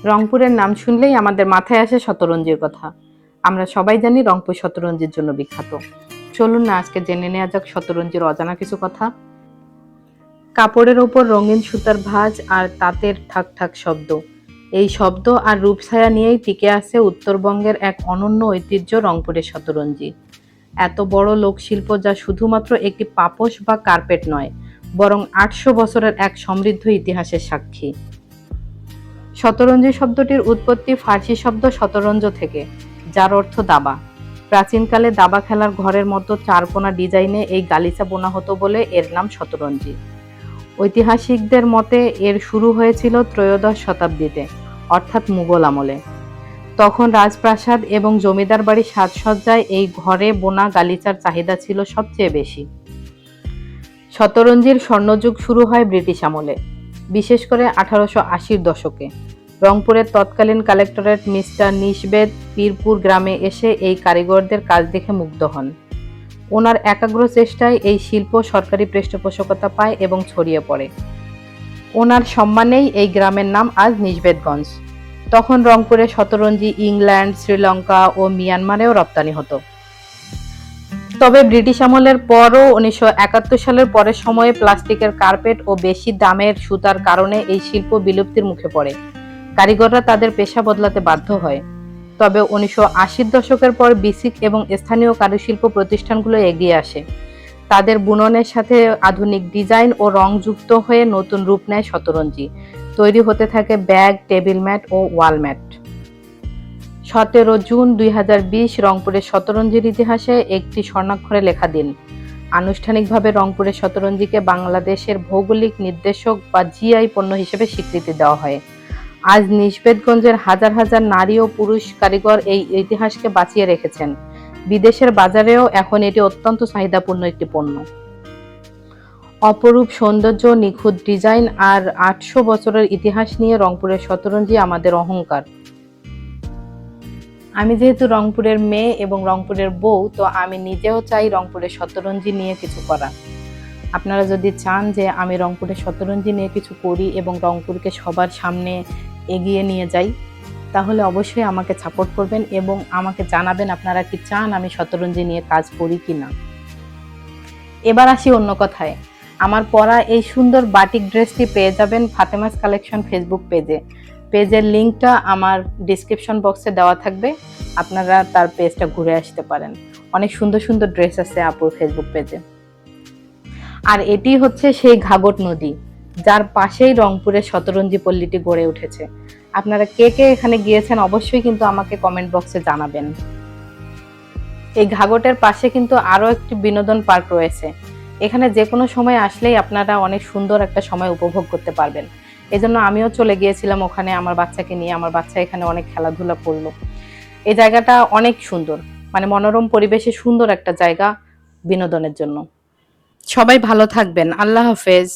রংপুরের নাম শুনলেই আমাদের মাথায় আসে শতরঞ্জির কথা। আমরা সবাই জানি রংপুর শতরঞ্জির জন্য বিখ্যাত। চলুন না আজকে জেনে নেওয়া যাক শতরঞ্জির অজানা কিছু কথা। কাপড়ের ওপর রঙিন সুতার ভাঁজ আর তাঁতের ঠাক ঠাক শব্দ, এই শব্দ আর রূপছায়া নিয়েই টিকে আছে উত্তরবঙ্গের এক অনন্য ঐতিহ্য রংপুরের শতরঞ্জি। এত বড় লোকশিল্প যা শুধুমাত্র একটি পাপোশ বা কার্পেট নয়, বরং ৮০০ বছরের এক সমৃদ্ধ ইতিহাসের সাক্ষী। শতরঞ্জি শব্দটির উৎপত্তি ফার্সি শব্দ শতরঞ্জ থেকে, যার অর্থ দাবা। প্রাচীনকালে দাবা খেলার ঘরের মতো চারকোনা ডিজাইনে এই গালিচা বোনা হতো বলে এর নাম শতরঞ্জি। ঐতিহাসিকদের মতে এর শুরু হয়েছিল ত্রয়োদশ শতাব্দীতে, অর্থাৎ মুঘল আমলে। তখন রাজপ্রাসাদ এবং জমিদার বাড়ির সাজসজ্জায় এই ঘরে বোনা গালিচার চাহিদা ছিল সবচেয়ে বেশি। শতরঞ্জির স্বর্ণযুগ শুরু হয় ব্রিটিশ আমলে, বিশেষ করে 1880-র দশকে। রংপুরের তৎকালীন কালেক্টরেট মিস্টার নিশবেদ পীরপুর গ্রামে এসে এই কারিগরদের কাজ দেখে মুগ্ধ হন। ওনার একাগ্র চেষ্টায় এই শিল্প সরকারি পৃষ্ঠপোষকতা পায় এবং ছড়িয়ে পড়ে। ওনার সম্মানেই এই গ্রামের নাম আজ নিশবেদগঞ্জ। তখন রংপুরে শতরঞ্জি ইংল্যান্ড, শ্রীলঙ্কা ও মিয়ানমারেও রপ্তানি হতো। তবে ব্রিটিশ আমলের পরও 1971 সালের পরের সময়ে প্লাস্টিকের কার্পেট ও বেশি দামের সুতার কারণে এই শিল্প বিলুপ্তির মুখে পড়ে। কারিগররা তাদের পেশা বদলাতে বাধ্য হয়। তবে 1980-র দশকের পর বিসিক এবং স্থানীয় কারুশিল্প প্রতিষ্ঠানগুলো এগিয়ে আসে। তাদের বুননের সাথে আধুনিক ডিজাইন ও রং যুক্ত হয়ে নতুন রূপ নেয় শতরঞ্জি। তৈরি হতে থাকে ব্যাগ, টেবিল ম্যাট ও ওয়াল ম্যাট। 17 জুন 2020 রংপুরের শতরঞ্জির ইতিহাসে একটি স্বর্ণাক্ষরে লেখা দিন। আনুষ্ঠানিকভাবে রংপুরের শতরঞ্জিকে বাংলাদেশের ভৌগোলিক নির্দেশক বা জিআই পণ্য হিসেবে স্বীকৃতি দেওয়া হয়। আজ নিশবেদগঞ্জের হাজার হাজার নারী ও পুরুষ কারিগর এই ইতিহাসকে বাঁচিয়ে রেখেছেন। বিদেশের বাজারেও এখন এটি অত্যন্ত চাহিদাপূর্ণ একটি পণ্য। অপরূপ সৌন্দর্য, নিখুঁত ডিজাইন আর ৮০০ বছরের ইতিহাস নিয়ে রংপুরের শতরঞ্জি আমাদের অহংকার। আমি যেহেতু রংপুরের মেয়ে এবং রংপুরের বউ, তো আমি নিজেও চাই রংপুরের শতরঞ্জি নিয়ে কিছু করা। আপনারা যদি চান যে আমি রংপুরের শতরঞ্জি নিয়ে কিছু করি এবং রংপুরকে সবার সামনে এগিয়ে নিয়ে যাই, তাহলে অবশ্যই আমাকে সাপোর্ট করবেন এবং আমাকে জানাবেন আপনারা কি চান আমি শতরঞ্জি নিয়ে কাজ করি কিনা। এবার আসি অন্য কথায়। আমার পরা এই সুন্দর বাটিক ড্রেসটি পেয়ে যাবেন ফাতেমাস কালেকশন ফেসবুক পেজে। পেজের লিঙ্কটা আমার ডিসক্রিপশন বক্সে দেওয়া থাকবে, আপনারা তার পেজটা ঘুরে আসতে পারেন। অনেক সুন্দর সুন্দর ড্রেস আছে আপুর ফেসবুক পেজে। আর এটি হচ্ছে সেই ঘাগট নদী, যার পাশেই রংপুরের শতরঞ্জি পল্লীটি গড়ে উঠেছে। আপনারা কে কে এখানে গিয়েছেন অবশ্যই কিন্তু আমাকে কমেন্ট বক্সে জানাবেন। এই ঘাগটের পাশে কিন্তু আরো একটি বিনোদন পার্ক রয়েছে। এখানে যে কোনো সময় আসলেই আপনারা অনেক সুন্দর একটা সময় উপভোগ করতে পারবেন। এজন্য আমিও চলে গিয়েছিলাম ওখানে আমার বাচ্চাকে নিয়ে। আমার বাচ্চা এখানে অনেক খেলাধুলা করলো। এই জায়গাটা অনেক সুন্দর, মানে মনোরম পরিবেশে সুন্দর একটা জায়গা বিনোদনের জন্য। সবাই ভালো থাকবেন। আল্লাহ হাফেজ।